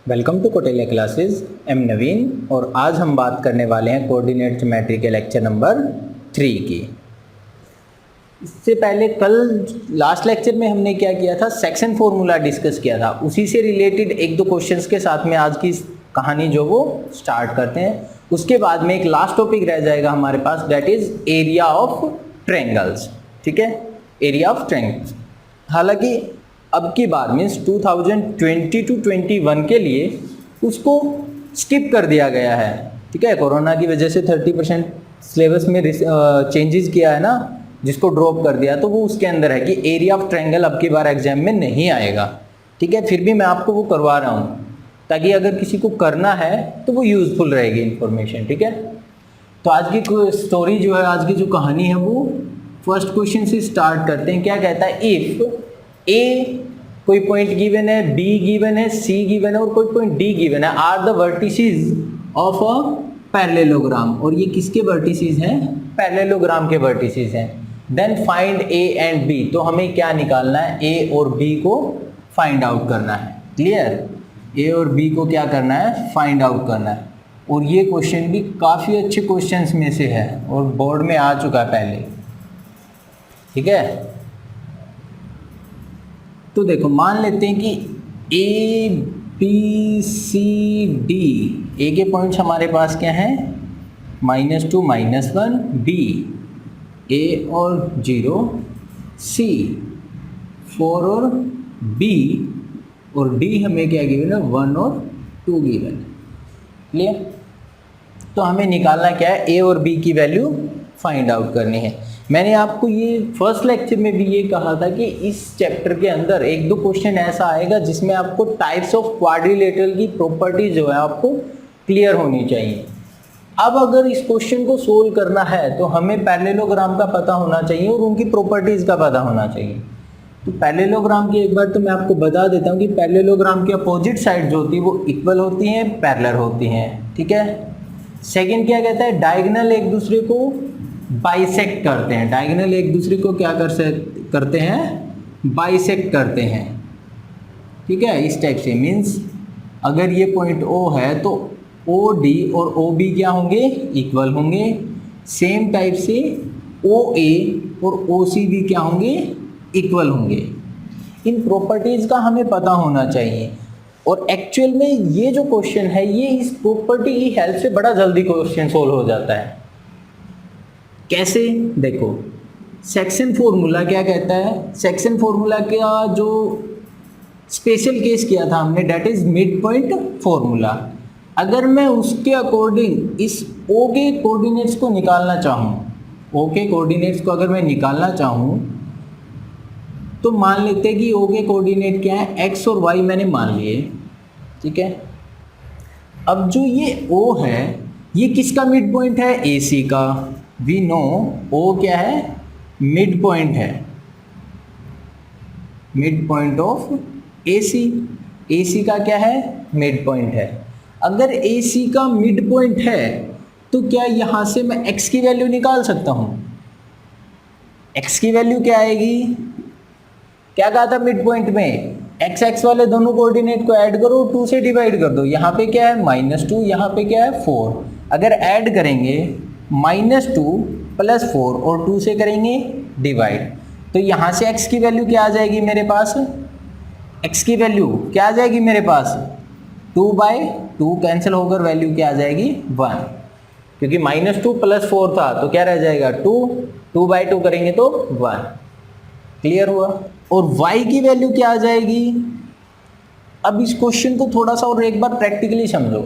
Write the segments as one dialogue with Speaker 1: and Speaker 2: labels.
Speaker 1: Welcome to Kotelia classes. I'm Naveen और आज हम बात करने वाले हैं कोऑर्डिनेट ज्योमेट्री के लेक्चर नंबर 3 की। इससे पहले कल लास्ट लेक्चर में हमने क्या किया था, सेक्शन फॉर्मूला डिस्कस किया था। उसी से रिलेटेड एक दो क्वेश्चंस के साथ में आज की कहानी जो वो स्टार्ट करते हैं। उसके बाद में एक लास्ट टॉपिक रह जाएगा हमारे पास, that is area of triangles. ठीक है, एरिया ऑफ ट्रायंगल्स। हालांकि अब की बार मीन्स 2020 टू 21 के लिए उसको स्किप कर दिया गया है। ठीक है, कोरोना की वजह से 30% सिलेबस में चेंजेस किया है ना, जिसको ड्रॉप कर दिया, तो वो उसके अंदर है कि एरिया ऑफ ट्रायंगल अब की बार एग्जाम में नहीं आएगा। ठीक है, फिर भी मैं आपको वो करवा रहा हूँ ताकि अगर किसी को करना है तो वो यूजफुल रहेगी इन्फॉर्मेशन। ठीक है, तो आज की स्टोरी जो है, आज की जो कहानी है वो फर्स्ट क्वेश्चन से स्टार्ट करते हैं। क्या कहता है, इफ ए कोई पॉइंट गिवन है, बी गिवन है, सी गिवन है और कोई पॉइंट डी गिवन है, are the vertices of a parallelogram. और ये किसके वर्टिसेस हैं? पैरेललोग्राम के वर्टिसेस हैं। Then find A and B. तो हमें क्या निकालना है? ए और बी को फाइंड आउट करना है। क्लियर? ए और बी को क्या करना है? फाइंड आउट करना है। और ये क्वेश्चन भी काफ़ी अच्छे क्वेश्चंस में से है और बोर्ड में आ चुका है पहले। ठीक है, तो देखो मान लेते हैं कि ए बी सी डी, ए के पॉइंट्स हमारे पास क्या हैं? -2 -1, बी ए और 0, सी 4 और बी, और डी हमें क्या गिवन है? 1 और 2 गिवन है। क्लियर? तो हमें निकालना क्या है? ए और बी की वैल्यू फाइंड आउट करनी है। मैंने आपको ये फर्स्ट लेक्चर में भी ये कहा था कि इस चैप्टर के अंदर एक दो क्वेश्चन ऐसा आएगा जिसमें आपको टाइप्स ऑफ क्वाड्रिलेटरल की प्रॉपर्टीज जो है आपको क्लियर होनी चाहिए। अब अगर इस क्वेश्चन को सोल्व करना है तो हमें पैरेललोग्राम का पता होना चाहिए और उनकी प्रॉपर्टीज का पता होना चाहिए। तो पैरेललोग्राम की एक बार तो मैं आपको बता देता हूँ कि पैरेललोग्राम की अपोजिट साइड जो होती है वो इक्वल होती हैं, पैरेलल होती हैं। ठीक है। सेकेंड क्या कहता है? डायगोनल एक दूसरे को बाइसेक्ट करते हैं। डायगोनल एक दूसरे को क्या करते हैं? बाइसेक्ट करते हैं। ठीक है, इस टाइप से मीन्स अगर ये पॉइंट O है तो OD और OB क्या होंगे? इक्वल होंगे। सेम टाइप से OA और OC भी क्या होंगे? इक्वल होंगे। इन प्रॉपर्टीज का हमें पता होना चाहिए। और एक्चुअल में ये जो क्वेश्चन है ये इस प्रॉपर्टी की हेल्प से बड़ा जल्दी क्वेश्चन सोल्व हो जाता है। कैसे? देखो, सेक्शन फॉर्मूला क्या कहता है? सेक्शन फॉर्मूला का जो स्पेशल केस किया था हमने, that is mid point formula. अगर मैं उसके अकॉर्डिंग इस O के कोऑर्डिनेट्स को निकालना चाहूँ, O के कोऑर्डिनेट्स को अगर मैं निकालना चाहूँ तो मान लेते हैं कि O के कोऑर्डिनेट क्या है? X और Y मैंने मान लिए। ठीक है, अब जो ये O है ये किसका मिड पॉइंट है? AC का। वी नो O क्या है? मिड पॉइंट है, mid point of AC। AC का क्या है? मिड पॉइंट है। अगर AC का मिड पॉइंट है तो क्या यहाँ से मैं X की वैल्यू निकाल सकता हूँ? X की वैल्यू क्या आएगी? क्या कहा था मिड पॉइंट में? x वाले दोनों कोऑर्डिनेट को ऐड करो, 2 से डिवाइड कर दो। यहाँ पे क्या है? -2, यहाँ पे क्या है? 4। अगर ऐड करेंगे -2 + 4 और 2 से करेंगे डिवाइड, तो यहाँ से x की वैल्यू क्या आ जाएगी मेरे पास? x की वैल्यू क्या आ जाएगी मेरे पास? 2/2 कैंसिल होकर वैल्यू क्या आ जाएगी? 1, क्योंकि -2 + 4 था तो क्या रह जाएगा? 2, 2/2 करेंगे तो 1। क्लियर हुआ? और y की वैल्यू क्या आ जाएगी? अब इस क्वेश्चन को थोड़ा सा और एक बार प्रैक्टिकली समझो।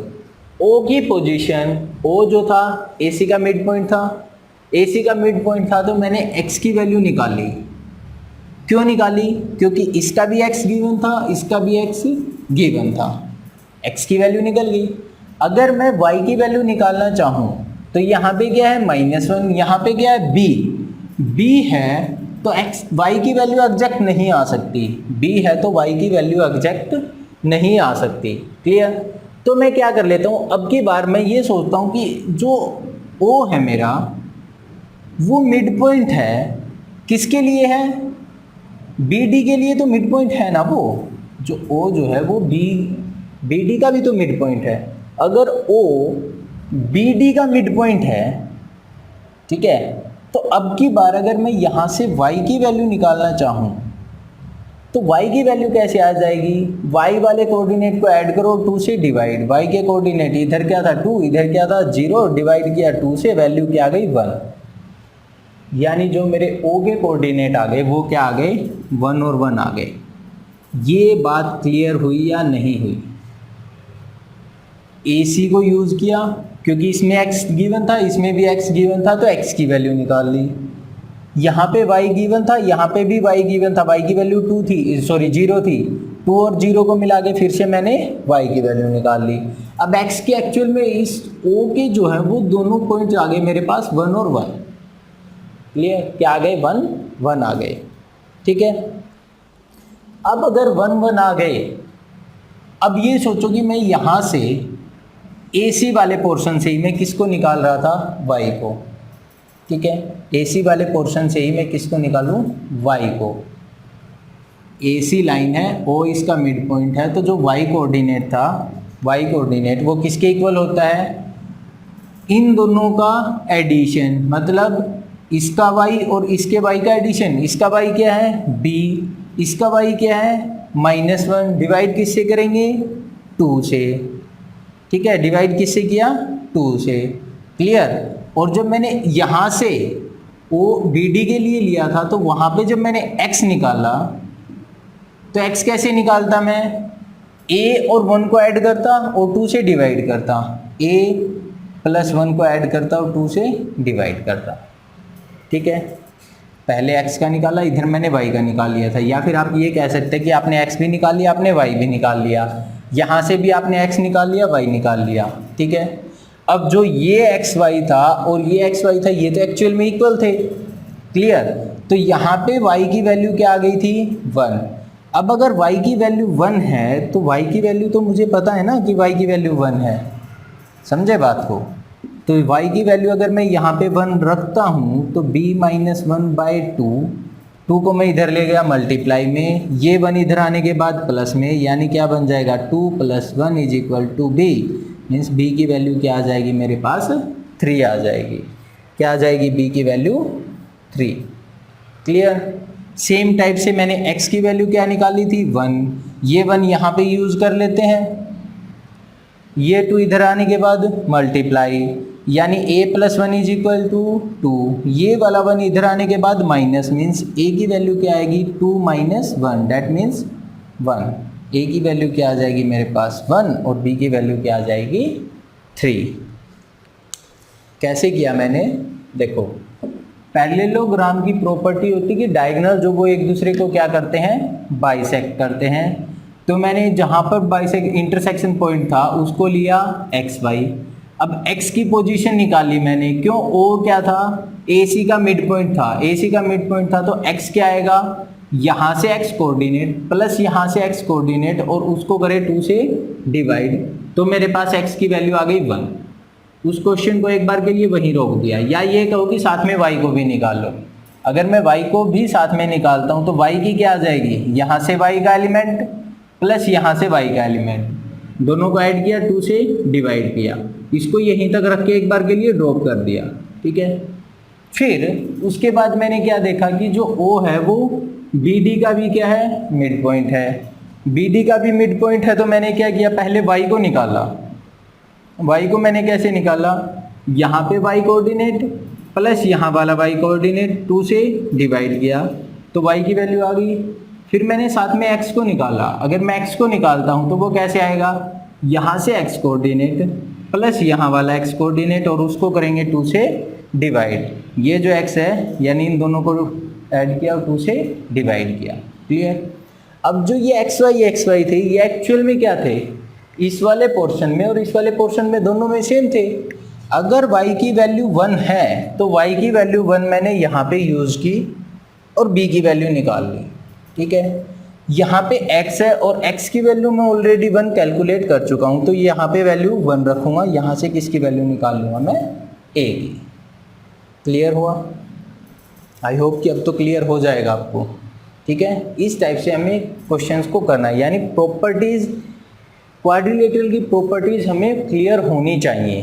Speaker 1: O की पोजीशन, O जो था AC का मिड पॉइंट था, AC का मिड पॉइंट था, तो मैंने x की वैल्यू निकाली। क्यों निकाली? क्योंकि इसका भी x गिवन था, इसका भी x गिवन था, x की वैल्यू निकल गई। अगर मैं y की वैल्यू निकालना चाहूँ तो यहाँ पे क्या है? -1, यहाँ पे क्या है? b है तो y की वैल्यू एग्जैक्ट नहीं आ सकती। b है तो y की वैल्यू एग्जैक्ट नहीं आ सकती। क्लियर? तो मैं क्या कर लेता हूँ, अब की बार मैं ये सोचता हूँ कि जो O है मेरा वो मिड पॉइंट है, किसके लिए है? BD के लिए तो मिड पॉइंट है ना वो। जो O जो है वो बी डी का भी तो मिड पॉइंट है। अगर ओ बी डी का मिड पॉइंट है, ठीक है, तो अब की बार अगर मैं यहाँ से y की वैल्यू निकालना चाहूँ तो y की वैल्यू कैसे आ जाएगी? y वाले कोऑर्डिनेट को ऐड करो 2 से डिवाइड, y के कोऑर्डिनेट इधर क्या था 2, इधर क्या था 0, डिवाइड किया 2 से, वैल्यू क्या आ गई 1। यानी जो मेरे o के कोऑर्डिनेट आ गए वो क्या आ गए 1 और 1 आ गए। ये बात क्लियर हुई या नहीं हुई? AC को यूज़ किया क्योंकि इसमें x गिवन था, इसमें भी x गिवन था, तो x की वैल्यू निकाल ली। यहाँ पे y गिवन था, यहाँ पे भी y गिवन था, y की वैल्यू 2 थी, सॉरी 0 थी, 2 और 0 को मिला के फिर से मैंने y की वैल्यू निकाल ली। अब x के एक्चुअल में इस O के जो है वो दोनों पॉइंट आ गए मेरे पास 1 और 1। क्लियर? क्या आ गए? 1 1 आ गए। ठीक है, अब अगर 1 1 आ गए, अब ये सोचो कि मैं यहाँ से AC वाले पोर्शन से ही मैं किसको निकाल रहा था? y को। ठीक है, AC वाले पोर्शन से ही मैं किसको निकालूं? y को। AC लाइन है, O इसका मिड पॉइंट है, तो जो y कोऑर्डिनेट था, y कोऑर्डिनेट वो किसके इक्वल होता है? इन दोनों का एडिशन, मतलब इसका y और इसके y का एडिशन। इसका y क्या है? b, इसका y क्या है? -1, डिवाइड किससे करेंगे? 2 से। ठीक है, डिवाइड किससे किया? 2 से। क्लियर? और जब मैंने यहाँ से ओ बी डी के लिए लिया था तो वहाँ पे जब मैंने x निकाला तो x कैसे निकालता मैं? a और 1 को ऐड करता और 2 से डिवाइड करता, a + 1 को ऐड करता और 2 से डिवाइड करता। ठीक है, पहले x का निकाला, इधर मैंने y का निकाल लिया था। या फिर आप ये कह सकते हैं कि आपने x भी निकाल लिया, आपने y भी निकाल लिया, यहाँ से भी आपने x निकाल लिया, y निकाल लिया। ठीक है, अब जो ये एक्स वाई था और ये एक्स वाई था, ये तो एक्चुअल में इक्वल थे। क्लियर? तो यहाँ पे y की वैल्यू क्या आ गई थी? 1। अब अगर y की वैल्यू 1 है तो y की वैल्यू तो मुझे पता है ना कि y की वैल्यू 1 है। समझे बात को? तो y की वैल्यू अगर मैं यहाँ पे 1 रखता हूँ तो b - 1/2, 2 को मैं इधर ले गया मल्टीप्लाई में, ये 1 इधर आने के बाद प्लस में, यानी क्या बन जाएगा? 2 + 1 = b। मीन्स b की वैल्यू क्या आ जाएगी मेरे पास? 3 आ जाएगी। क्या आ जाएगी? b की वैल्यू 3। क्लियर? सेम टाइप से मैंने x की वैल्यू क्या निकाली थी? 1। ये 1 यहाँ पे यूज़ कर लेते हैं, ये 2 इधर आने के बाद मल्टीप्लाई, यानी a + 1 = 2। ये वाला 1 इधर आने के बाद माइनस, मीन्स a की वैल्यू क्या आएगी? 2 - 1, डैट मीन्स 1। a की वैल्यू क्या आ जाएगी मेरे पास? 1, और b की वैल्यू क्या आ जाएगी? 3। कैसे किया मैंने? देखो, पैरेललोग्राम की प्रॉपर्टी होती है कि डायगोनल जो वो एक दूसरे को क्या करते हैं? बाइसेक्ट करते हैं। तो मैंने जहाँ पर बाइसेक्ट इंटरसेक्शन पॉइंट था उसको लिया x y। अब x की पोजीशन निकाली मैंने, क्यों? o क्या था? AC का मिड पॉइंट था, AC का मिड पॉइंट था, तो x क्या आएगा? यहाँ से x कोऑर्डिनेट प्लस यहाँ से x कोऑर्डिनेट और उसको करे 2 से डिवाइड, तो मेरे पास x की वैल्यू आ गई 1। उस क्वेश्चन को एक बार के लिए वहीं रोक दिया। या ये कहो कि साथ में y को भी निकाल लो। अगर मैं y को भी साथ में निकालता हूँ तो y की क्या आ जाएगी? यहाँ से y का एलिमेंट प्लस यहाँ से y का एलिमेंट, दोनों को ऐड किया, 2 से डिवाइड किया, इसको यहीं तक रख के एक बार के लिए ड्रॉप कर दिया। ठीक है, फिर उसके बाद मैंने क्या देखा कि जो O है वो BD का भी क्या है? मिड पॉइंट है। BD का भी मिड पॉइंट है, तो मैंने क्या किया? पहले y को निकाला। y को मैंने कैसे निकाला? यहाँ पे y कोऑर्डिनेट प्लस यहाँ वाला y कोऑर्डिनेट, 2 से डिवाइड किया तो y की वैल्यू आ गई। फिर मैंने साथ में x को निकाला। अगर मैं x को निकालता हूँ तो वो कैसे आएगा? यहाँ से x कोऑर्डिनेट प्लस यहाँ वाला x कोऑर्डिनेट और उसको करेंगे 2 से डिवाइड। ये जो x है यानी इन दोनों को ऐड किया और 2 से डिवाइड किया। क्लियर? अब जो ये x y थे ये एक्चुअल में क्या थे? इस वाले पोर्शन में और इस वाले पोर्शन में दोनों में सेम थे। अगर y की वैल्यू 1 है तो y की वैल्यू 1 मैंने यहाँ पे यूज़ की और b की वैल्यू निकाल ली। ठीक है, यहाँ पे x है और x की वैल्यू मैं ऑलरेडी 1 कैलकुलेट कर चुका हूँ, तो यहाँ पे वैल्यू 1 रखूँगा। यहाँ से किसकी वैल्यू निकाल लूँगा मैं? a की। क्लियर हुआ? आई होप कि अब तो क्लियर हो जाएगा आपको। ठीक है, इस टाइप से हमें क्वेश्चंस को करना है, यानी प्रॉपर्टीज़ क्वाड्रिलेटरल की प्रॉपर्टीज हमें क्लियर होनी चाहिए।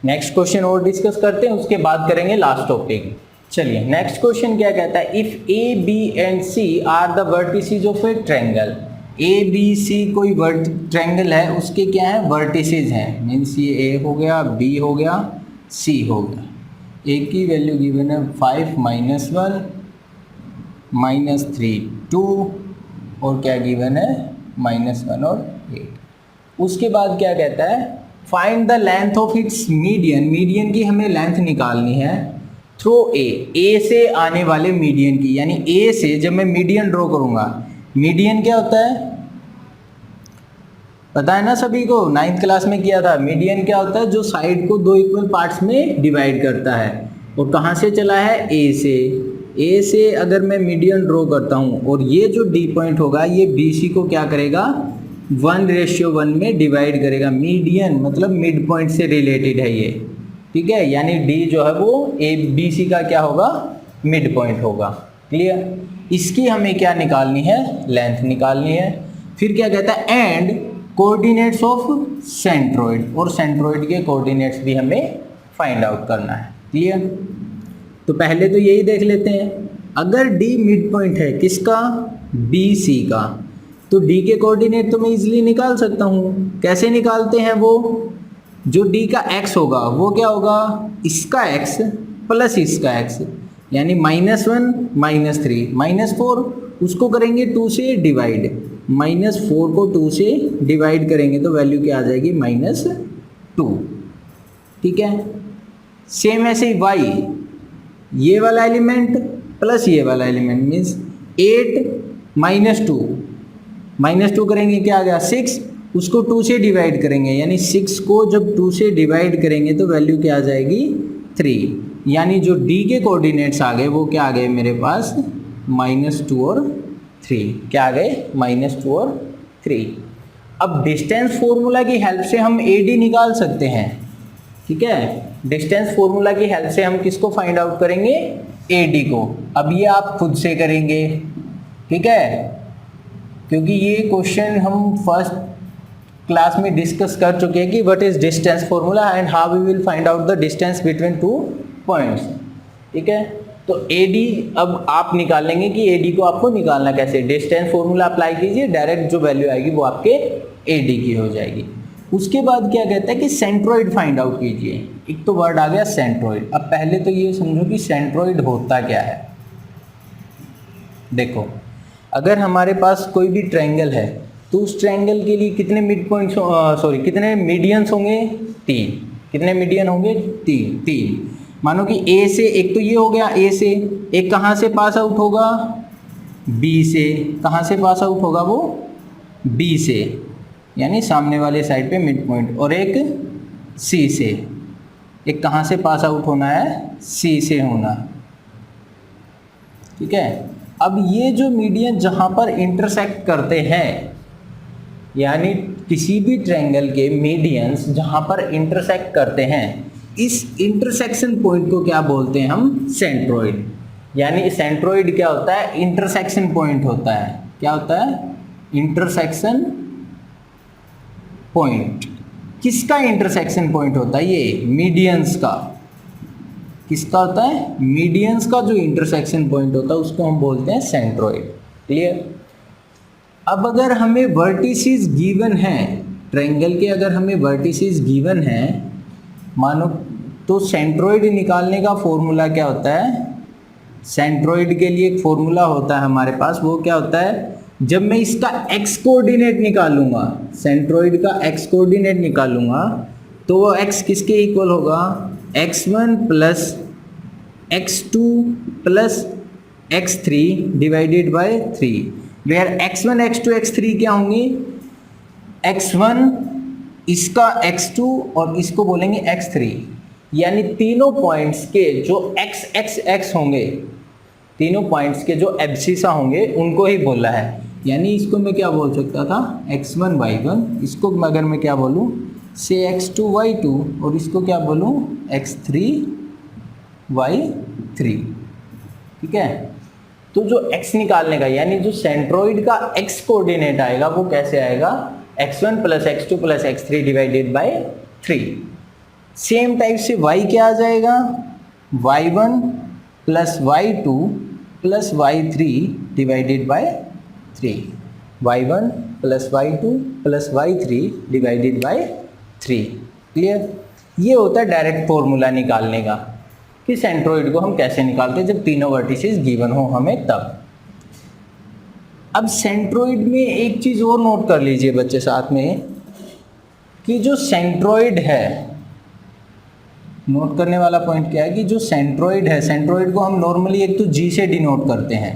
Speaker 1: नेक्स्ट क्वेश्चन और डिस्कस करते हैं, उसके बाद करेंगे लास्ट टॉपिक। चलिए नेक्स्ट क्वेश्चन क्या कहता है, if A B and C are the vertices of a triangle. A B C कोई ट्रायंगल है, उसके क्या है वर्टिसेस हैं, मीन्स ये ए हो गया, बी हो गया, सी हो गया। ए की वैल्यू गिवन है 5 -1 -3 2 और क्या गिवन है -1 और 8। उसके बाद क्या कहता है, find the length of its median. Median की हमें लेंथ निकालनी है थ्रू ए से आने वाले मीडियन की, यानी ए से जब मैं मीडियन ड्रॉ करूंगा, मीडियन क्या होता है पता है ना सभी को, 9th क्लास में किया था। मीडियन क्या होता है, जो साइड को 2 इक्वल पार्ट्स में डिवाइड करता है, और कहाँ से चला है ए से। ए से अगर मैं मीडियन ड्रॉ करता हूँ और ये जो डी पॉइंट होगा ये बी सी को क्या करेगा 1:1 में डिवाइड करेगा। मीडियन मतलब मिड पॉइंट से रिलेटेड है ये, ठीक है, यानी डी जो है वो ए बी सी का क्या होगा मिड पॉइंट होगा। क्लियर। इसकी हमें क्या निकालनी है, लेंथ निकालनी है। फिर क्या कहता है, एंड कोऑर्डिनेट्स ऑफ सेंट्रोइड, और सेंट्रोइड के कोऑर्डिनेट्स भी हमें फाइंड आउट करना है। क्लियर। तो पहले तो यही देख लेते हैं, अगर डी मिड पॉइंट है किसका, बी सी का, तो डी के कोऑर्डिनेट तो मैं इजीली निकाल सकता हूँ। कैसे निकालते हैं, वो जो डी का एक्स होगा वो क्या होगा, इसका एक्स प्लस इसका एक्स, यानी -1 -3 -4, उसको करेंगे 2 से डिवाइड, -4 को 2 से डिवाइड करेंगे तो वैल्यू क्या आ जाएगी -2। ठीक है। सेम ऐसे ही y, ये वाला एलिमेंट प्लस ये वाला एलिमेंट मीन्स 8 -2 करेंगे क्या आ गया 6, उसको 2 से डिवाइड करेंगे, यानी 6 को जब 2 से डिवाइड करेंगे तो वैल्यू क्या आ जाएगी 3, यानी जो d के कोऑर्डिनेट्स आ गए वो क्या आ गए मेरे पास -2 और 3, क्या आ गए -2 और 3। अब डिस्टेंस फॉर्मूला की हेल्प से हम AD निकाल सकते हैं। ठीक है, डिस्टेंस फॉर्मूला की हेल्प से हम किसको फाइंड आउट करेंगे, AD को। अब ये आप खुद से करेंगे, ठीक है, क्योंकि ये क्वेश्चन हम फर्स्ट क्लास में डिस्कस कर चुके हैं कि what is distance formula and how we will find out the distance between 2 points. ठीक है, तो AD अब आप निकालेंगे कि AD को आपको निकालना कैसे, डिस्टेंस फॉर्मूला अप्लाई कीजिए, डायरेक्ट जो वैल्यू आएगी वो आपके AD की हो जाएगी। उसके बाद क्या कहता है कि सेंट्रोइड फाइंड आउट कीजिए। एक तो वर्ड आ गया सेंट्रोइड। अब पहले तो ये समझो कि सेंट्रोइड होता क्या है। देखो, अगर हमारे पास कोई भी ट्रायंगल है तो उस ट्रायंगल के लिए कितने मिड पॉइंट्स कितने मीडियंस होंगे, 3। कितने मीडियन होंगे, 3। मानो कि ए से, एक तो ये हो गया ए से, एक कहाँ से पास आउट होगा, बी से। कहाँ से पास आउट होगा वो, बी से, यानी सामने वाले साइड पे मिड पॉइंट, और एक सी से। एक कहाँ से पास आउट होना है, सी से होना। ठीक है। अब ये जो मीडियन जहाँ पर इंटरसेक्ट करते हैं, यानी किसी भी ट्रायंगल के मीडियंस जहाँ पर इंटरसेक्ट करते हैं, इस इंटरसेक्शन पॉइंट को क्या बोलते हैं हम, सेंट्रोइड। यानी सेंट्रोइड क्या होता है, इंटरसेक्शन पॉइंट होता है। क्या होता है, इंटरसेक्शन पॉइंट। किसका इंटरसेक्शन पॉइंट होता है, ये मीडियंस का। किसका होता है, मीडियंस का जो इंटरसेक्शन पॉइंट होता है उसको हम बोलते हैं सेंट्रोइड। क्लियर। अब अगर हमें वर्टिसेस गिवन है ट्रायंगल के, अगर हमें वर्टिसेस गिवन है मानो, तो सेंट्रोइड निकालने का फॉर्मूला क्या होता है, सेंट्रोइड के लिए एक फॉर्मूला होता है हमारे पास। वो क्या होता है, जब मैं इसका x कोऑर्डिनेट निकालूंगा, सेंट्रोइड का x कोऑर्डिनेट निकालूंगा, तो वो x किसके इक्वल होगा, x1 plus x2 plus x3 divided by 3, where x1 x2 x3 क्या होंगे, x1 इसका x2 और इसको बोलेंगे x3, यानी तीनों पॉइंट्स के जो x x x होंगे, तीनों पॉइंट्स के जो एब्सिसा होंगे उनको ही बोला है। यानी इसको मैं क्या बोल सकता था, x1 y1, इसको अगर मैं क्या बोलूँ से x2 y2, और इसको क्या बोलूँ x3 y3। ठीक है। तो जो x निकालने का, यानी जो सेंट्रोइड का x कोऑर्डिनेट आएगा वो कैसे आएगा, x1 plus x2 plus x3 divided by 3। Same type से y क्या आ जाएगा, y1 plus y2 plus y3 divided by 3, y1 plus y2 plus y3 divided by 3। Clear? ये होता है डायरेक्ट फॉर्मूला निकालने का कि सेंट्रोइड को हम कैसे निकालते हैं जब तीनों वर्टिसेस गिवन हो हमें तब। अब सेंट्रोइड में एक चीज़ और नोट कर लीजिए बच्चे साथ में, कि जो सेंट्रोइड है, नोट करने वाला पॉइंट क्या है कि जो सेंट्रोइड है, सेंट्रोइड को हम नॉर्मली एक तो जी से डिनोट करते हैं,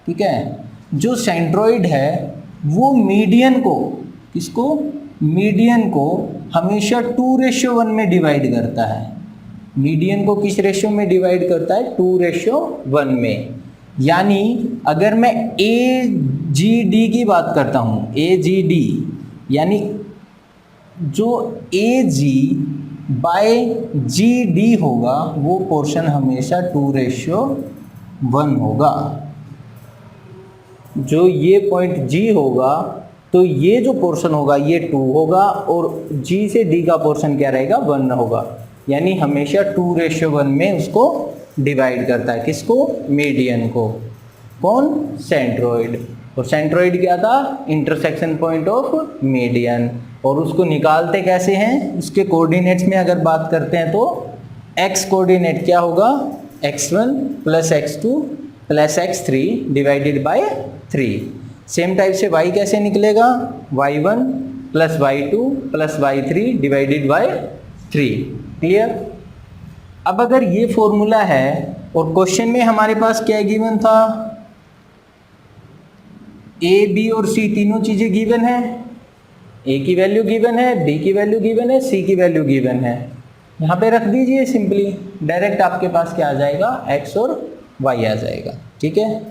Speaker 1: ठीक है। जो सेंट्रोइड है वो मीडियन को, किसको, मीडियन को हमेशा 2:1 में डिवाइड करता है। मीडियन को किस रेशियो में डिवाइड करता है, 2:1 में। यानी अगर मैं AGD की बात करता हूँ, AGD यानी जो AG बाय GD होगा वो पोर्शन हमेशा 2:1 होगा। जो ये पॉइंट G होगा तो ये जो पोर्शन होगा ये 2 होगा और G से D का पोर्शन क्या रहेगा, 1 होगा। यानी हमेशा 2:1 में उसको डिवाइड करता है, किसको, मीडियन को। कौन, सेंट्रोइड। और सेंट्रोइड क्या था, इंटरसेक्शन पॉइंट ऑफ मीडियन। और उसको निकालते कैसे हैं, उसके कोऑर्डिनेट्स में अगर बात करते हैं तो x कोऑर्डिनेट क्या होगा, x1 plus x2 plus x3 divided by 3। Same type से y कैसे निकलेगा, y1 plus y2 plus y3 divided by 3। Clear? अब अगर ये फॉर्मूला है और क्वेश्चन में हमारे पास क्या गिवन था, a b और c तीनों चीजें गिवन है। a की वैल्यू गिवन है, b की वैल्यू गिवन है, c की वैल्यू गिवन है। यहाँ पे रख दीजिए सिंपली, डायरेक्ट आपके पास क्या आ जाएगा, x और y आ जाएगा। ठीक है,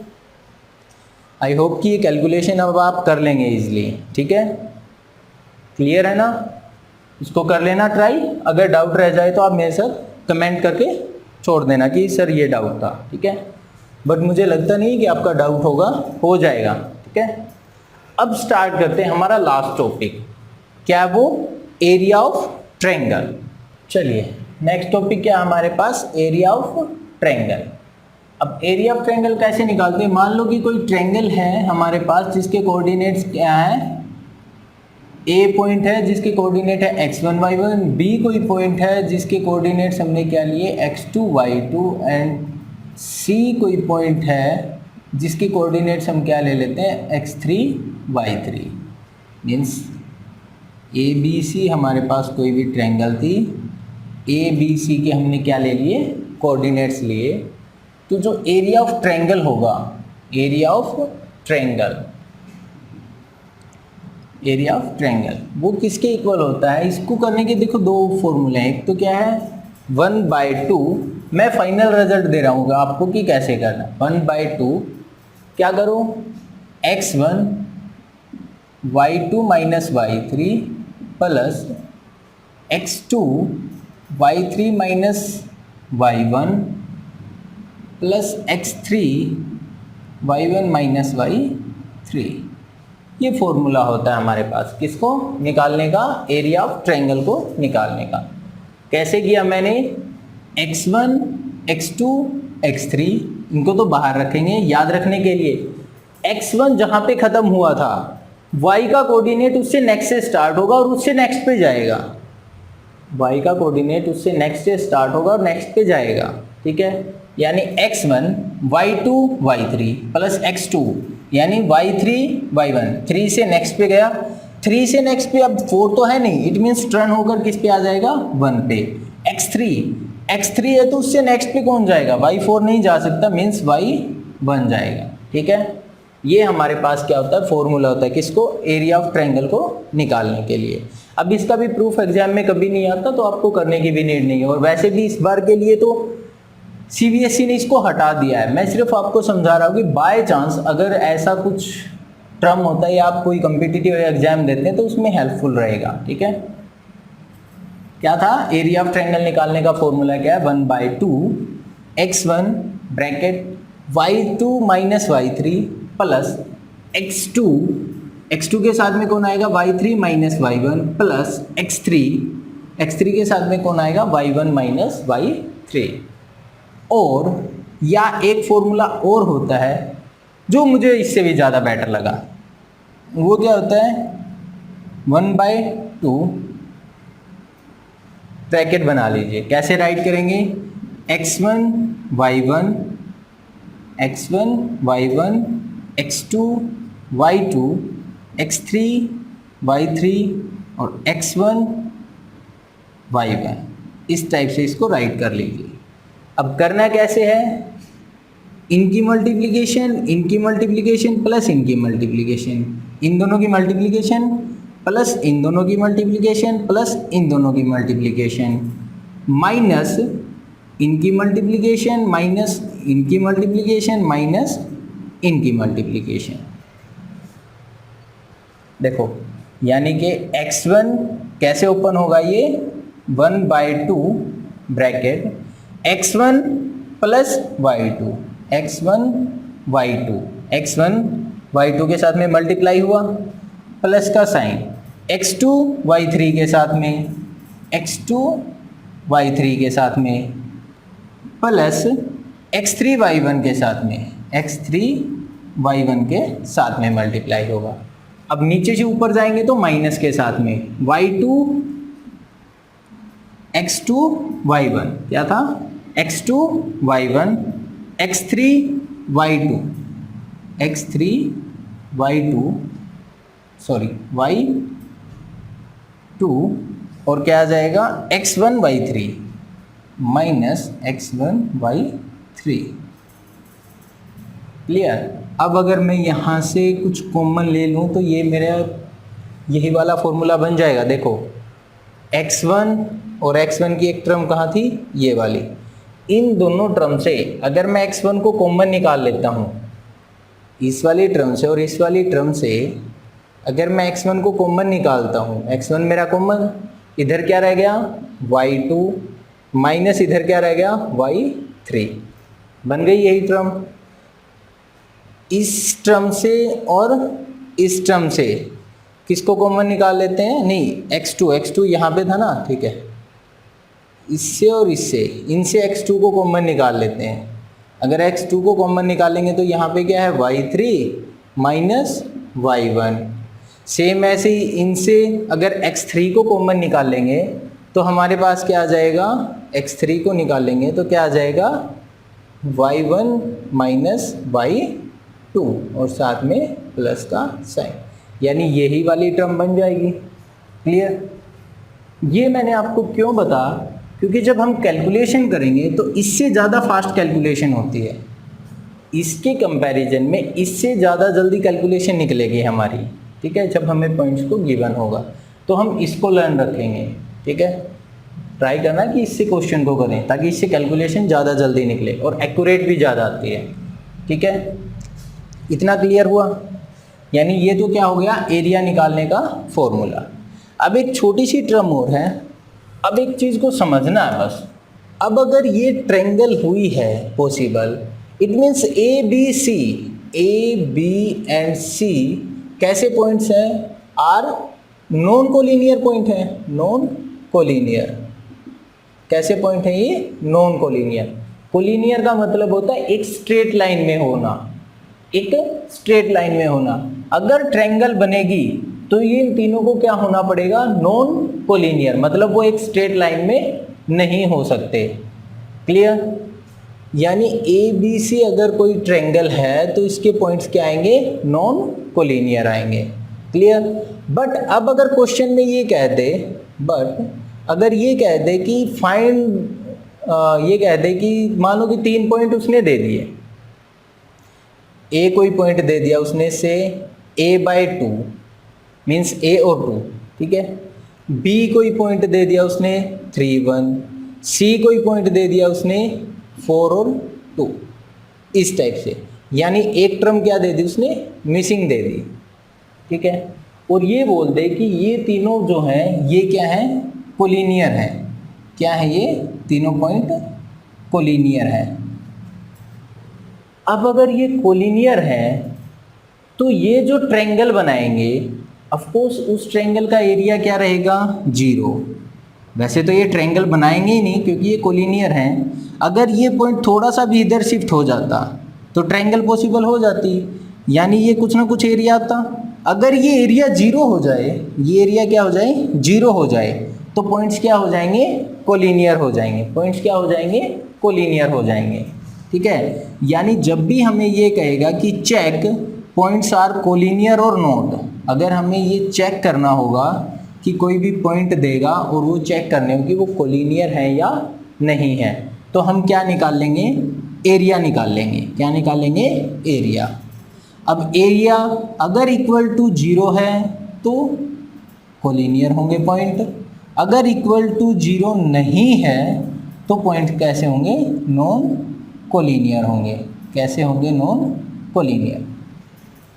Speaker 1: आई होप कि ये कैलकुलेशन अब आप कर लेंगे इजीली। ठीक है, क्लियर है ना? इसको कर लेना ट्राई। अगर डाउट रह जाए तो आप मेरे साथ कमेंट करके छोड़ देना कि सर ये डाउट था। ठीक है, बट मुझे लगता नहीं कि आपका डाउट होगा, हो जाएगा। ठीक है, अब स्टार्ट करते हैं हमारा लास्ट टॉपिक, क्या वो, एरिया ऑफ ट्रायंगल। चलिए नेक्स्ट टॉपिक क्या हमारे पास, एरिया ऑफ ट्रायंगल। अब एरिया ऑफ ट्रायंगल कैसे निकालते हैं, मान लो कि कोई ट्रायंगल है हमारे पास जिसके कोऑर्डिनेट्स क्या है, ए पॉइंट है जिसके कोऑर्डिनेट है x1 y1, बी कोई पॉइंट है जिसके कोऑर्डिनेट्स हमने क्या लिए x2 y2 एंड सी कोई पॉइंट है जिसके कोऑर्डिनेट्स हम क्या ले लेते हैं x3 y3। Means A B सी हमारे पास कोई भी ट्रायंगल थी, ए बी सी के हमने क्या ले लिए, कोऑर्डिनेट्स लिए। तो जो एरिया ऑफ ट्रायंगल होगा, area of triangle, area of triangle वो किसके इक्वल होता है, इसको करने के देखो दो फॉर्मूले हैं। एक तो क्या है 1/2, मैं फाइनल रिजल्ट दे रहा हूँ आपको कि कैसे करना। 1/2 क्या करो, x1 y2 minus y3 plus x2 y3 minus y1 plus x3 y1 minus y3। ये फॉर्मूला होता है हमारे पास, किसको निकालने का, एरिया ऑफ ट्रायंगल को निकालने का। कैसे किया मैंने, x1 x2 x3 इनको तो बाहर रखेंगे याद रखने के लिए। x1 जहाँ पे ख़त्म हुआ था, y का कोऑर्डिनेट उससे नेक्स्ट से स्टार्ट होगा और उससे नेक्स्ट पे जाएगा। y का कोऑर्डिनेट उससे नेक्स्ट से स्टार्ट होगा और नेक्स्ट पे जाएगा। ठीक है, यानी x1 y2 y3 plus x2 यानी y3 y1, 3 से नेक्स्ट पे गया, 3 से नेक्स्ट पे अब 4 तो है नहीं, इट मीन्स टर्न होकर किस पे आ जाएगा, 1 पे। x3 है तो उससे नेक्स्ट पे कौन जाएगा, y4 नहीं जा सकता, मीन्स y1 जाएगा। ठीक है, ये हमारे पास क्या होता है, फॉर्मूला होता है किसको, एरिया ऑफ ट्रायंगल को निकालने के लिए। अब इसका भी प्रूफ एग्जाम में कभी नहीं आता तो आपको करने की भी नीड नहीं है। और वैसे भी इस बार के लिए तो CBSE ने इसको हटा दिया है। मैं सिर्फ आपको समझा रहा हूँ कि बाय चांस अगर ऐसा कुछ टर्म होता है या आप कोई कम्पिटिटिव एग्जाम देते हैं तो उसमें हेल्पफुल रहेगा। ठीक है, क्या था, एरिया ऑफ ट्रायंगल निकालने का फॉर्मूला क्या है, 1/2 x1 bracket y2 minus y3 plus x2 x2 के साथ में कौन आएगा y3 minus y1 plus x3 के साथ में कौन आएगा y1 माइनस y3। और या एक फॉर्मूला और होता है जो मुझे इससे भी ज़्यादा बेटर लगा, वो क्या होता है 1/2 ब्रैकेट बना लीजिए। कैसे राइट करेंगे, x1 y1 x2 y2 x3 y3 और x1 y1, इस टाइप से इसको राइट कर लीजिए। अब करना कैसे है, इनकी मल्टीप्लिकेशन प्लस इनकी मल्टीप्लिकेशन, इन दोनों की मल्टीप्लिकेशन प्लस इन दोनों की मल्टीप्लिकेशन प्लस इन दोनों की मल्टीप्लिकेशन माइनस इनकी मल्टीप्लिकेशन माइनस इनकी मल्टीप्लिकेशन माइनस इनकी मल्टीप्लिकेशन। देखो यानी कि x1 कैसे ओपन होगा, ये 1/2 bracket x1 plus y2 x1 y2 के साथ में मल्टीप्लाई हुआ प्लस का साइन x2 y3 के साथ में प्लस x3 y1 के साथ में मल्टीप्लाई होगा। अब नीचे से ऊपर जाएंगे तो माइनस के साथ में y2 x2 y1 क्या था x2 y1 x3 y2 और क्या आ जाएगा x1 y3 minus x1 y3। Clear. अब अगर मैं यहाँ से कुछ कॉमन ले लूँ तो ये मेरा यही वाला फॉर्मूला बन जाएगा। देखो x1 और x1 की एक टर्म कहाँ थी, ये वाली। इन दोनों टर्म से अगर मैं x1 को कॉमन निकाल लेता हूँ, इस वाली टर्म से और इस वाली टर्म से अगर मैं x1 को कॉमन निकालता हूँ, x1 मेरा कॉमन, इधर क्या रह गया y2 माइनस इधर क्या रह गया y3, बन गई यही टर्म। इस टर्म से और इस टर्म से किसको कॉमन निकाल लेते हैं, नहीं x2 यहाँ पे था ना, ठीक है, इससे और इससे इनसे x2 को कॉमन निकाल लेते हैं। अगर x2 को कॉमन निकालेंगे तो यहाँ पे क्या है y3 माइनस y1। सेम ऐसे ही इनसे अगर x3 को कॉमन निकालेंगे तो हमारे पास क्या आ जाएगा, x3 को निकालेंगे तो क्या आ जाएगा y1 माइनस y2 और साथ में प्लस का साइन, यानी यही वाली टर्म बन जाएगी। क्लियर। ये मैंने आपको क्यों बता, क्योंकि जब हम कैलकुलेशन करेंगे तो इससे ज़्यादा फास्ट कैलकुलेशन होती है, इसके कंपैरिजन में इससे ज़्यादा जल्दी कैलकुलेशन निकलेगी हमारी। ठीक है, जब हमें पॉइंट्स को गिवन होगा तो हम इसको लर्न रखेंगे। ठीक है, ट्राई करना कि इससे क्वेश्चन को करें ताकि इससे कैलकुलेशन ज़्यादा जल्दी निकले और एक्यूरेट भी ज़्यादा आती है। ठीक है, इतना क्लियर हुआ। यानी ये तो क्या हो गया, एरिया निकालने का फॉर्मूला। अब एक छोटी सी टर्म और है, अब एक चीज़ को समझना है बस। अब अगर ये ट्रायंगल हुई है possible, it means A B and C कैसे पॉइंट्स हैं, आर नॉन कोलिनियर पॉइंट है। नॉन कोलिनियर कैसे पॉइंट है ये, नॉन कोलिनियर। कोलिनियर का मतलब होता है एक स्ट्रेट लाइन में होना, एक स्ट्रेट लाइन में होना। अगर ट्रायंगल बनेगी तो ये इन तीनों को क्या होना पड़ेगा, नॉन कोलिनियर, मतलब वो एक स्ट्रेट लाइन में नहीं हो सकते। क्लियर। यानी ए बी सी अगर कोई ट्रायंगल है तो इसके पॉइंट्स क्या आएंगे, नॉन कोलिनियर आएंगे। क्लियर। बट अब अगर क्वेश्चन में ये कह दे, अगर ये कह दे कि फाइंड, ये कह दे कि मान लो कि 3 पॉइंट उसने दे दिए, ए कोई पॉइंट दे दिया उसने से a/2 मीन्स a और 2, ठीक है। बी कोई पॉइंट दे दिया उसने 3, 1, सी कोई पॉइंट दे दिया उसने 4 और 2, इस टाइप से। यानी एक टर्म क्या दे दी उसने, मिसिंग दे दी। ठीक है, और ये बोल दे कि ये तीनों जो हैं ये क्या हैं, कोलिनियर हैं। क्या है, ये तीनों पॉइंट कोलिनियर हैं। अब अगर ये कोलिनियर है तो ये जो ट्रायंगल बनाएंगे, ऑफ कोर्स उस ट्रायंगल का एरिया क्या रहेगा, 0। वैसे तो ये ट्रायंगल बनाएंगे ही नहीं क्योंकि ये कोलिनियर हैं। अगर ये पॉइंट थोड़ा सा भी इधर शिफ्ट हो जाता तो ट्रायंगल पॉसिबल हो जाती, यानी ये कुछ ना कुछ एरिया आता। अगर ये एरिया 0 हो जाए, ये एरिया क्या हो जाए, 0 हो जाए, तो पॉइंट्स क्या हो जाएंगे, कोलिनियर हो जाएंगे। पॉइंट्स क्या हो जाएंगे, कोलिनियर हो जाएंगे। ठीक है, यानी जब भी हमें ये कहेगा कि चेक पॉइंट्स आर कोलिनियर और नॉट, अगर हमें ये चेक करना होगा कि कोई भी पॉइंट देगा और वो चेक करने हो कि वो कोलिनियर है या नहीं है, तो हम क्या निकाल लेंगे, एरिया निकाल लेंगे। क्या निकाल लेंगे, एरिया। अब एरिया अगर इक्वल टू 0 है तो कोलिनियर होंगे पॉइंट, अगर इक्वल टू 0 नहीं है तो पॉइंट कैसे होंगे, नॉन कोलिनियर होंगे। कैसे होंगे, नॉन कोलिनियर।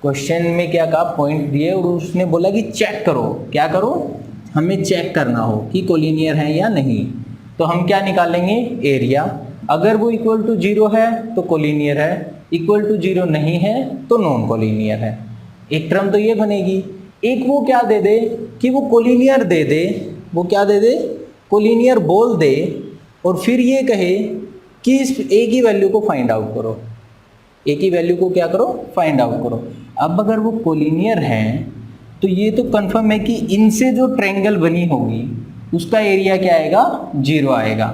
Speaker 1: क्वेश्चन में क्या कहा, पॉइंट दिए और उसने बोला कि चेक करो। क्या करो, हमें चेक करना हो कि कोलिनियर है या नहीं, तो हम क्या निकाल लेंगे, एरिया। अगर वो इक्वल टू 0 है तो कोलिनियर है, इक्वल टू 0 नहीं है तो नॉन कोलिनियर है। एक टर्म तो ये बनेगी। एक वो क्या दे दे कि वो कोलिनियर दे दे, वो क्या दे दे, कोलिनियर बोल दे, और फिर ये कहे कि इस ए की वैल्यू को फाइंड आउट करो। ए की वैल्यू को क्या करो, फाइंड आउट करो। अब अगर वो कोलिनियर हैं तो ये तो कंफर्म है कि इनसे जो ट्रायंगल बनी होगी उसका एरिया क्या आएगा, 0 आएगा,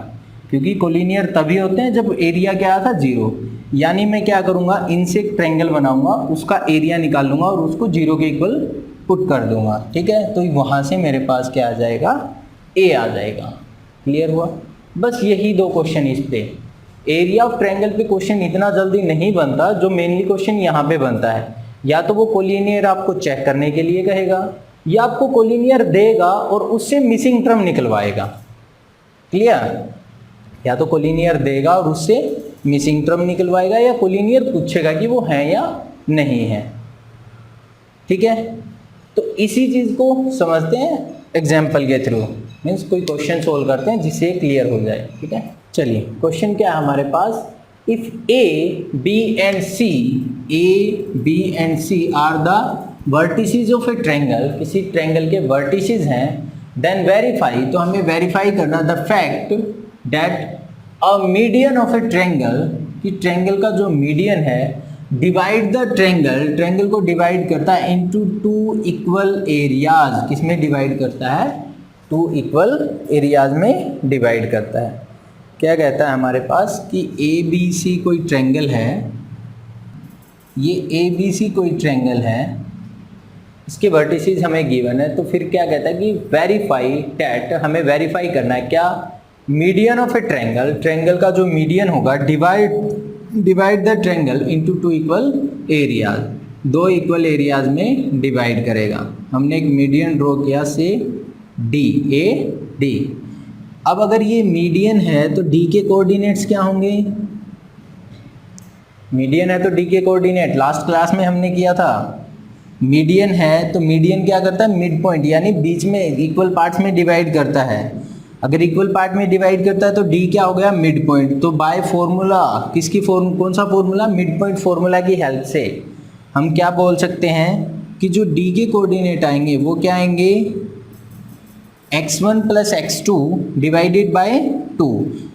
Speaker 1: क्योंकि कोलिनियर तभी होते हैं जब एरिया क्या आता, 0। यानी मैं क्या करूँगा, इनसे एक ट्रायंगल बनाऊंगा, उसका एरिया निकाल लूँगा और उसको 0 के इक्वल पुट कर दूंगा। ठीक है, तो वहाँ से मेरे पास क्या आ जाएगा, ए आ जाएगा। क्लियर हुआ। बस यही 2 क्वेश्चन इस पे। एरिया ऑफ ट्रायंगल पे क्वेश्चन इतना जल्दी नहीं बनता, जो मेनली क्वेश्चन यहाँ पे बनता है। या तो वो कोलिनियर आपको चेक करने के लिए कहेगा, या आपको कोलिनियर देगा और उससे मिसिंग टर्म निकलवाएगा। क्लियर, या तो कोलिनियर देगा और उससे मिसिंग टर्म निकलवाएगा, या कोलिनियर पूछेगा कि वो है या नहीं है। ठीक है, तो इसी चीज़ को समझते हैं एग्जाम्पल के थ्रू, मीन्स कोई क्वेश्चन सोल्व करते हैं जिससे क्लियर हो जाए। ठीक है, चलिए क्वेश्चन क्या है हमारे पास, if A B and C are the vertices of a triangle, किसी ट्रायंगल के वर्टिसेस हैं, देन वेरीफाई, तो हमें वेरीफाई करना the fact that a median of a triangle, कि ट्रायंगल का जो मीडियन है, डिवाइड द ट्रायंगल, ट्रायंगल को डिवाइड करता है इनटू 2 इक्वल एरियाज। किसमें डिवाइड करता है, 2 इक्वल एरियाज में डिवाइड करता है। क्या कहता है हमारे पास कि ए बी सी कोई ट्रायंगल है, ये ए बी सी कोई ट्रायंगल है, इसके वर्टिसेस हमें गिवन है, तो फिर क्या कहता है कि वेरीफाई दैट, हमें वेरीफाई करना है क्या, median of a triangle, triangle का जो मीडियन होगा, divide the triangle into 2 equal areas, 2 equal areas में डिवाइड करेगा। हमने एक मीडियन ड्रॉ किया से डी, ए डी। अब अगर ये मीडियन है तो डी के कोऑर्डिनेट्स क्या होंगे, मीडियन है तो डी के कोऑर्डिनेट लास्ट क्लास में हमने किया था। मीडियन है तो मीडियन क्या करता है, मिड पॉइंट, यानी बीच में इक्वल पार्ट्स में डिवाइड करता है। अगर इक्वल पार्ट में डिवाइड करता है तो डी क्या हो गया, मिड पॉइंट। तो बाय फॉर्मूला, किसकी कौन सा फॉर्मूला, मिड पॉइंट फॉर्मूला की हेल्प से हम क्या बोल सकते हैं कि जो डी के कोऑर्डिनेट आएंगे वो क्या आएंगे, x1 plus x2 divided by 2,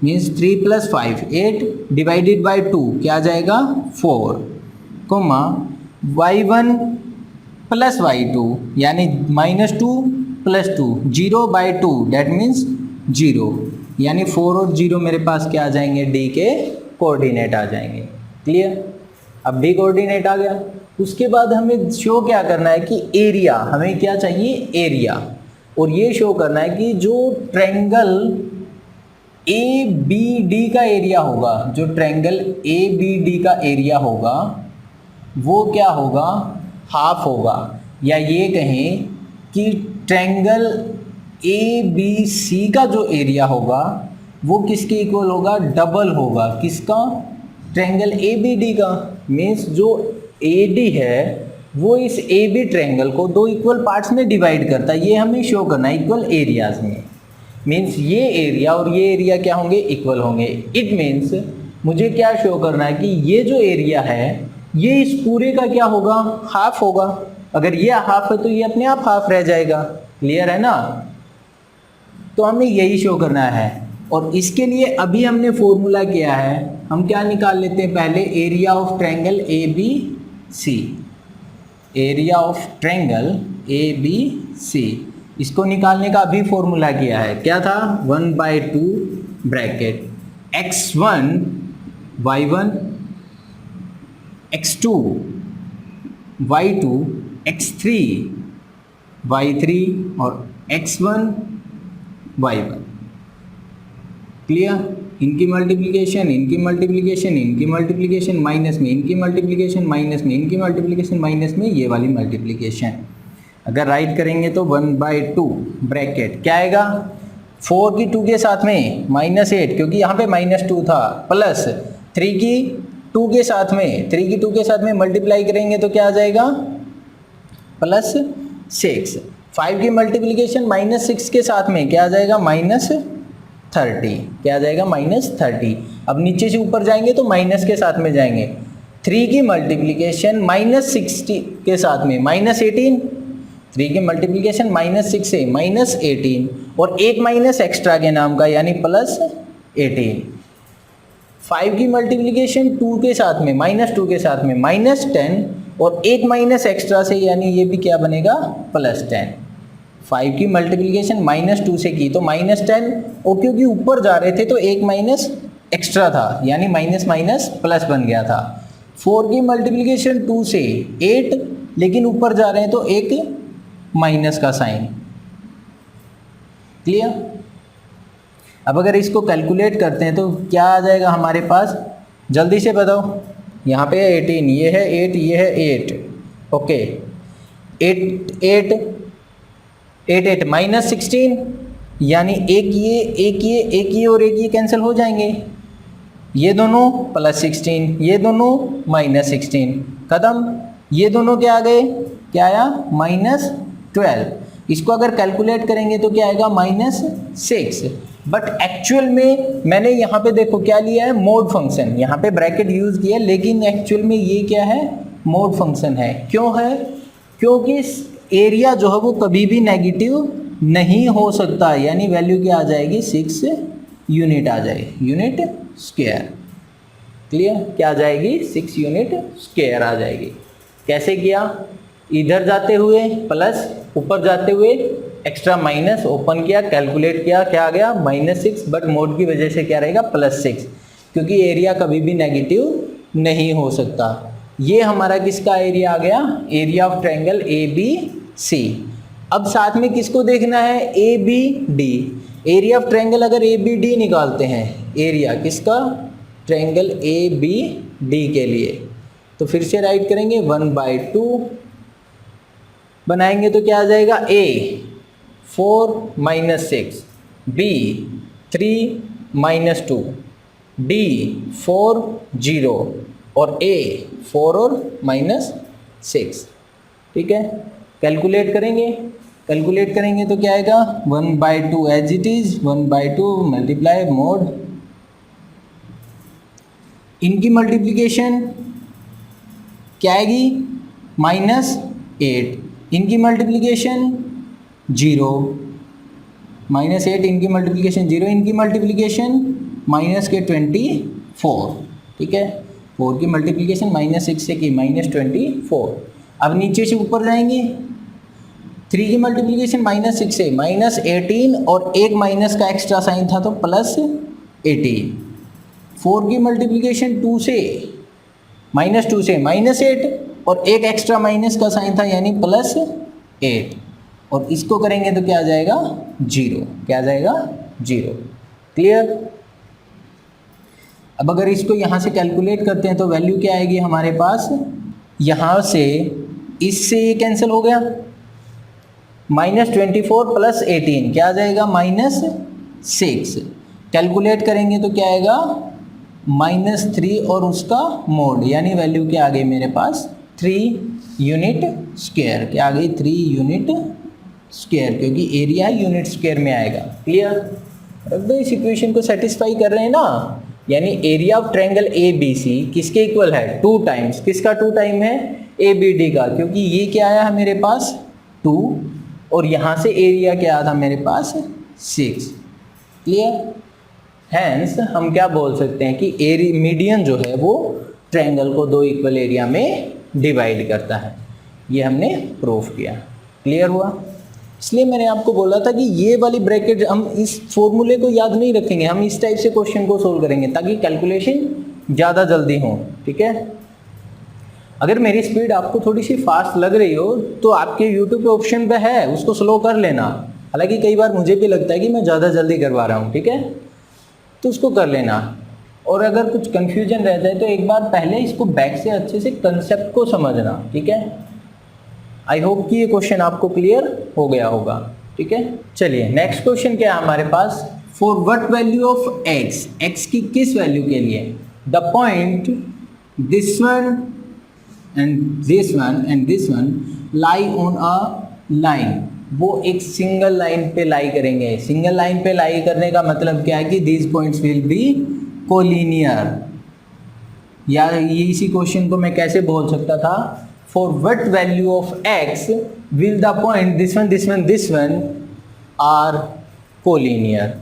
Speaker 1: means 3 plus 5 8 divided by 2 क्या आ जाएगा 4, कोमा y1 प्लस y2 यानी -2 प्लस 2, 0 बाय 2 डेट मीन्स 0, यानी 4 और 0 मेरे पास क्या आ जाएंगे, डी के कोऑर्डिनेट आ जाएंगे। क्लियर, अब डी कोऑर्डिनेट आ गया। उसके बाद हमें शो क्या करना है कि एरिया, हमें क्या चाहिए, एरिया, और ये शो करना है कि जो ट्रायंगल ए बी डी का एरिया होगा, जो ट्रायंगल ए बी डी का एरिया होगा वो क्या होगा, हाफ होगा, या ये कहें कि ट्रायंगल ए बी सी का जो एरिया होगा वो किसके इक्वल होगा, डबल होगा, किसका, ट्रायंगल ए बी डी का। मीन्स जो ए डी है वो इस ए बी ट्रायंगल को 2 इक्वल पार्ट्स में डिवाइड करता है, ये हमें शो करना है इक्वल एरियाज में। मीन्स ये एरिया और ये एरिया क्या होंगे, इक्वल होंगे। इट मीन्स मुझे क्या शो करना है कि ये जो एरिया है ये इस पूरे का क्या होगा, हाफ होगा। अगर ये हाफ है तो ये अपने आप हाफ रह जाएगा। क्लियर है ना? तो हमें यही शो करना है। और इसके लिए अभी हमने फॉर्मूला किया है, हम क्या निकाल लेते हैं पहले, area of triangle A B C. Area of triangle A B C, इसको निकालने का अभी फॉर्मूला किया है। क्या था, 1/2 bracket x1 y1 x2 y2 x3 y3 और x1 y1। क्लियर? इनकी मल्टीप्लिकेशन, इनकी मल्टीप्लिकेशन, इनकी मल्टीप्लिकेशन, माइनस में इनकी मल्टीप्लिकेशन, माइनस में इनकी मल्टीप्लिकेशन, माइनस में ये वाली मल्टीप्लिकेशन। अगर राइट करेंगे तो 1/2 ब्रैकेट क्या आएगा, 4 की 2 के साथ में -8, क्योंकि यहाँ पे -2 था, प्लस 3 की 2 के साथ में, 3 की 2 के साथ में मल्टीप्लाई करेंगे तो क्या आ जाएगा, +6। 5 की मल्टीप्लिकेशन -6 के साथ में क्या आ जाएगा, -30। क्या आ जाएगा, -30। अब नीचे से ऊपर जाएंगे तो माइनस के साथ में जाएंगे। 3 की मल्टीप्लिकेशन -60 के साथ में -18, 3 की मल्टीप्लिकेशन -6 से -18 और एक माइनस एक्स्ट्रा के नाम का यानी +18। 5 की मल्टीप्लिकेशन 2 के साथ में, -2 के साथ में -10 और एक माइनस एक्स्ट्रा से यानी ये भी क्या बनेगा, +10। 5 की मल्टीप्लिकेशन -2 से की तो -10 और क्योंकि ऊपर जा रहे थे तो एक माइनस एक्स्ट्रा था यानी माइनस माइनस प्लस बन गया था। 4 की मल्टीप्लिकेशन 2 से 8, लेकिन ऊपर जा रहे हैं तो एक माइनस का साइन। क्लियर? अब अगर इसको कैलकुलेट करते हैं तो क्या आ जाएगा हमारे पास, जल्दी से बताओ। यहाँ पे 18, ये है 8, ये है 8। ओके, 8 -16 यानी एक ये और एक ये कैंसिल हो जाएंगे, ये दोनों +16, ये दोनों -16, खत्म। ये दोनों क्या आ गए, क्या आया, -12। इसको अगर कैलकुलेट करेंगे तो क्या आएगा, -6। बट एक्चुअल में मैंने यहाँ पे देखो क्या लिया है, मोड फंक्शन, यहाँ पे ब्रैकेट यूज किया, लेकिन एक्चुअल में ये क्या है, मोड फंक्शन है। क्यों है, क्योंकि एरिया जो है वो कभी भी नेगेटिव नहीं हो सकता, यानी वैल्यू क्या आ जाएगी, 6 यूनिट आ जाएगी, यूनिट स्क्वायर। क्लियर? क्या आ जाएगी, 6 यूनिट स्क्वायर आ जाएगी। कैसे किया, इधर जाते हुए प्लस, ऊपर जाते हुए एक्स्ट्रा माइनस, ओपन किया, कैलकुलेट किया, क्या आ गया, -6, बट मोड की वजह से क्या रहेगा, +6, क्योंकि एरिया कभी भी नेगेटिव नहीं हो सकता। ये हमारा किसका एरिया आ गया, area of triangle A B C. अब साथ में किसको देखना है, A B D. Area of triangle अगर ए बी डी निकालते हैं, एरिया किसका, ट्रायंगल ए बी डी के लिए, तो फिर से राइट करेंगे, 1/2 बनाएंगे तो क्या आ जाएगा, ए 4 - 6, बी 3 - 2, डी 4 0 और ए 4 और -6। ठीक है, कैलकुलेट करेंगे तो क्या आएगा, 1/2 as it is, 1/2 multiply mod, इनकी मल्टीप्लिकेशन क्या आएगी, -8, इनकी मल्टीप्लिकेशन 0, -8 इनकी मल्टीप्लिकेशन 0, इनकी मल्टीप्लिकेशन -24। ठीक है, 4 की मल्टीप्लिकेशन -6 से की, -24। अब नीचे से ऊपर जाएंगे, 3 की मल्टीप्लिकेशन -6 से -18 और एक माइनस का एक्स्ट्रा साइन था तो +18। 4 की मल्टीप्लिकेशन 2 से -8 और एक एक्स्ट्रा माइनस का साइन था यानी +8, और इसको करेंगे तो क्या आ जाएगा, 0। क्या आ जाएगा, 0। क्लियर? अब अगर इसको यहाँ से कैलकुलेट करते हैं तो वैल्यू क्या आएगी हमारे पास, यहाँ से इससे ये कैंसिल हो गया, -24 + 18 क्या आ जाएगा, -6। कैलकुलेट करेंगे तो क्या आएगा, -3 और उसका मोड, यानी वैल्यू क्या आ गई मेरे पास, 3 यूनिट स्क्वायर। क्या आ गई, 3 यूनिट स्क्वायर, क्योंकि एरिया यूनिट स्क्वायर में आएगा। क्लियर? रख दो, इस इक्वेशन को सेटिस्फाई कर रहे हैं ना, यानी area of triangle A B C किसके इक्वल है, 2 टाइम्स, किसका 2 टाइम है, ए बी डी का, क्योंकि ये क्या आया है मेरे पास 2 और यहाँ से एरिया क्या आया था मेरे पास 6। क्लियर। हैंस हम क्या बोल सकते हैं कि एरिया मीडियन जो है वो ट्रायंगल को 2 इक्वल एरिया में डिवाइड करता है। ये हमने प्रूफ किया। क्लियर हुआ। इसलिए मैंने आपको बोला था कि ये वाली ब्रैकेट हम इस फॉर्मूले को याद नहीं रखेंगे, हम इस टाइप से क्वेश्चन को सोल्व करेंगे ताकि कैलकुलेशन ज़्यादा जल्दी हो। ठीक है। अगर मेरी स्पीड आपको थोड़ी सी फास्ट लग रही हो तो आपके यूट्यूब पे ऑप्शन पे है, उसको स्लो कर लेना। हालांकि कई बार मुझे भी लगता है कि मैं ज़्यादा जल्दी करवा रहा हूँ, ठीक है, तो उसको कर लेना। और अगर कुछ कन्फ्यूजन रह जाए तो एक बार पहले इसको बैक से अच्छे से कंसेप्ट को समझना। ठीक है। आई होप कि ये क्वेश्चन आपको क्लियर हो गया होगा। ठीक है। चलिए नेक्स्ट क्वेश्चन क्या है हमारे पास, for what value of x, x की किस वैल्यू के लिए the point this one and this one lie on a line, वो एक सिंगल लाइन पे लाई करेंगे। सिंगल लाइन पे लाई करने का मतलब क्या है कि these points will be collinear. या ये इसी क्वेश्चन को मैं कैसे बोल सकता था, for what value of x will the point this one are collinear,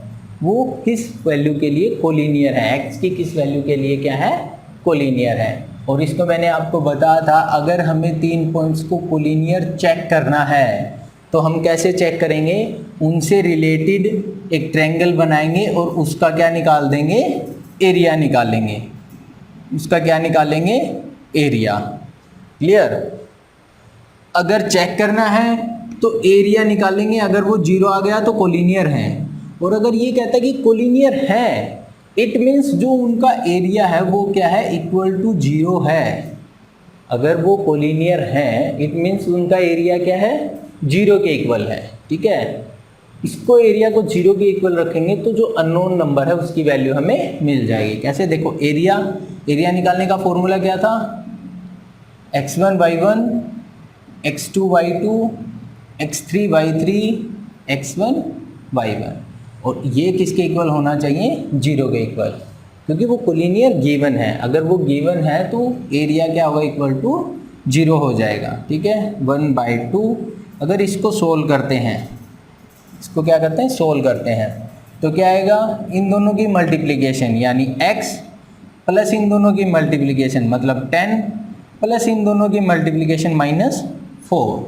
Speaker 1: वो किस वैल्यू के लिए कोलिनियर है, एक्स की किस वैल्यू के लिए क्या है, कोलिनियर है। और इसको मैंने आपको बताया था, अगर हमें 3 पॉइंट्स को कोलिनियर चेक करना है तो हम कैसे चेक करेंगे, उनसे रिलेटेड एक ट्रायंगल बनाएंगे और उसका क्या निकाल देंगे, एरिया निकालेंगे। उसका क्या निकालेंगे, एरिया। क्लियर। अगर चेक करना है तो एरिया निकालेंगे, अगर वो 0 आ गया तो कोलिनियर है। और अगर ये कहता है कि कोलिनियर है, इट मीन्स जो उनका एरिया है वो क्या है, इक्वल टू 0 है। अगर वो कोलिनियर है इट मीन्स उनका एरिया क्या है, 0 के इक्वल है। ठीक है। इसको एरिया को 0 के इक्वल रखेंगे तो जो अननोन नंबर है उसकी वैल्यू हमें मिल जाएगी। कैसे, देखो एरिया निकालने का फॉर्मूला क्या था, x1 y1 x2 y2 x3 y3 x1 y1, और ये किसके इक्वल होना चाहिए, 0 के इक्वल, क्योंकि वो कोलिनियर गिवन है। अगर वो गिवन है तो एरिया क्या होगा, इक्वल टू 0 हो जाएगा। ठीक है। 1/2। अगर इसको सोल्व करते हैं, इसको क्या करते हैं, सोल्व करते हैं, तो क्या आएगा, इन दोनों की मल्टीप्लिकेशन यानी x प्लस इन दोनों की मल्टीप्लिकेशन मतलब 10 प्लस इन दोनों की मल्टीप्लिकेशन -4,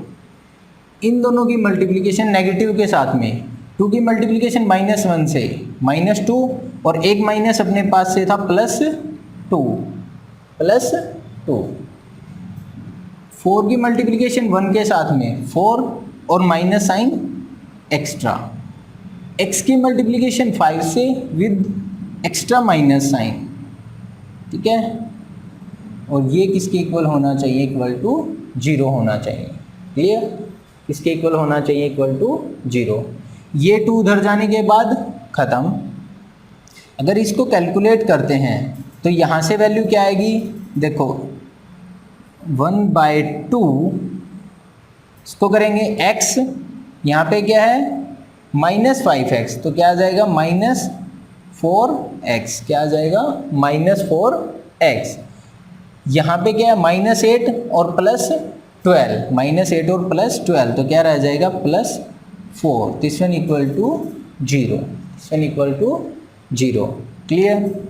Speaker 1: इन दोनों की मल्टीप्लिकेशन नेगेटिव के साथ में, 2 की मल्टीप्लिकेशन -1 से -2 और एक माइनस अपने पास से था +2 4 की मल्टीप्लिकेशन 1 के साथ में 4 और माइनस साइन एक्स्ट्रा, x की मल्टीप्लिकेशन 5 से विद एक्स्ट्रा माइनस साइन। ठीक है। और ये किसके इक्वल होना चाहिए, इक्वल टू 0 होना चाहिए। क्लियर। किसके इक्वल होना चाहिए, इक्वल टू 0। ये 2 उधर जाने के बाद ख़त्म। अगर इसको कैलकुलेट करते हैं तो यहाँ से वैल्यू क्या आएगी, देखो 1/2 इसको करेंगे x, यहाँ पे क्या है -5x, तो क्या आ जाएगा -4x, क्या आ जाएगा -4x। यहाँ पे क्या है -8 और +12, -8 और +12, तो क्या रह जाएगा +4, this one equal to 0, this one equal to 0। Clear.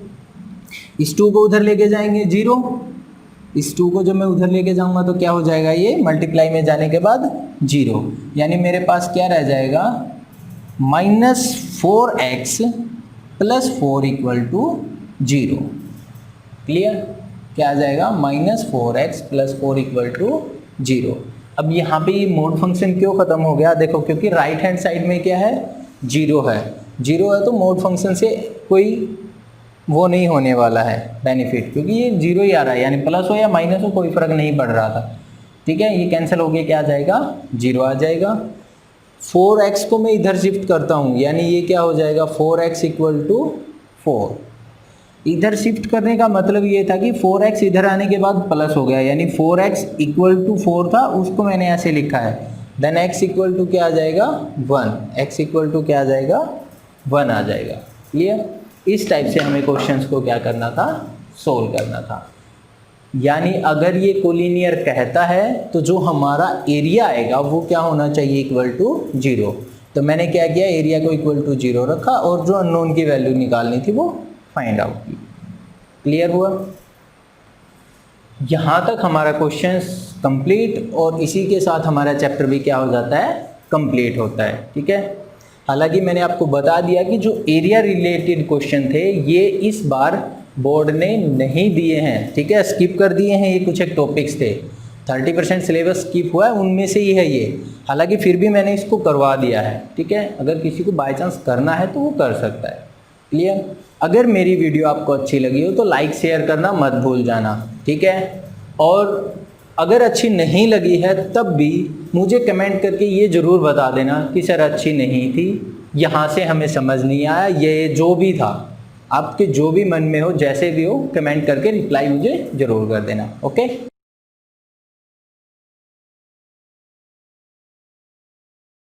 Speaker 1: इस 2 को उधर लेके जाएंगे 0, इस 2 को जब मैं उधर लेके जाऊंगा तो क्या हो जाएगा, ये मल्टीप्लाई में जाने के बाद 0, यानी मेरे पास क्या रह जाएगा -4x + 4 इक्वल टू 0। क्लियर। क्या आ जाएगा -4x + 4 इक्वल टू 0। अब यहाँ पे ये मोड फंक्शन क्यों ख़त्म हो गया, देखो क्योंकि राइट हैंड साइड में क्या है, 0 है। 0 है तो मोड फंक्शन से कोई वो नहीं होने वाला है बेनिफिट, क्योंकि ये 0 ही आ रहा है, यानी प्लस हो या माइनस हो कोई फ़र्क नहीं पड़ रहा था। ठीक है। ये कैंसिल हो गया, क्या आ जाएगा 0 आ जाएगा। 4x को मैं इधर शिफ्ट करता हूँ, यानी ये क्या हो जाएगा 4x इक्वल टू 4। इधर शिफ्ट करने का मतलब ये था कि 4x इधर आने के बाद प्लस हो गया, यानी 4x इक्वल टू 4 था, उसको मैंने ऐसे लिखा है। देन x इक्वल टू क्या आ जाएगा 1, x इक्वल टू क्या आ जाएगा 1 आ जाएगा। क्लियर। इस टाइप से हमें क्वेश्चंस को क्या करना था, सोल्व करना था। यानी अगर ये कोलिनियर कहता है तो जो हमारा एरिया आएगा वो क्या होना चाहिए, इक्वल टू 0। तो मैंने क्या किया, एरिया को इक्वल टू 0 रखा और जो अननोन की वैल्यू निकालनी थी वो फाइंड आउट की। क्लियर हुआ? यहाँ तक हमारा क्वेश्चंस कंप्लीट और इसी के साथ हमारा चैप्टर भी क्या हो जाता है, कंप्लीट होता है। ठीक है, हालांकि मैंने आपको बता दिया कि जो एरिया रिलेटेड क्वेश्चन थे ये इस बार बोर्ड ने नहीं दिए हैं। ठीक है, स्किप कर दिए हैं, ये कुछ एक टॉपिक्स थे, 30% सिलेबस स्किप हुआ है, उनमें से ही है ये। हालांकि फिर भी मैंने इसको करवा दिया है। ठीक है, अगर किसी को बाय चांस करना है तो वो कर सकता है। क्लियर? अगर मेरी वीडियो आपको अच्छी लगी हो तो लाइक शेयर करना मत भूल जाना। ठीक है, और अगर अच्छी नहीं लगी है तब भी मुझे कमेंट करके ये ज़रूर बता देना कि सर अच्छी नहीं थी, यहाँ से हमें समझ नहीं आया, ये जो भी था, आपके जो भी मन में हो, जैसे भी हो, कमेंट करके रिप्लाई मुझे ज़रूर कर देना। ओके।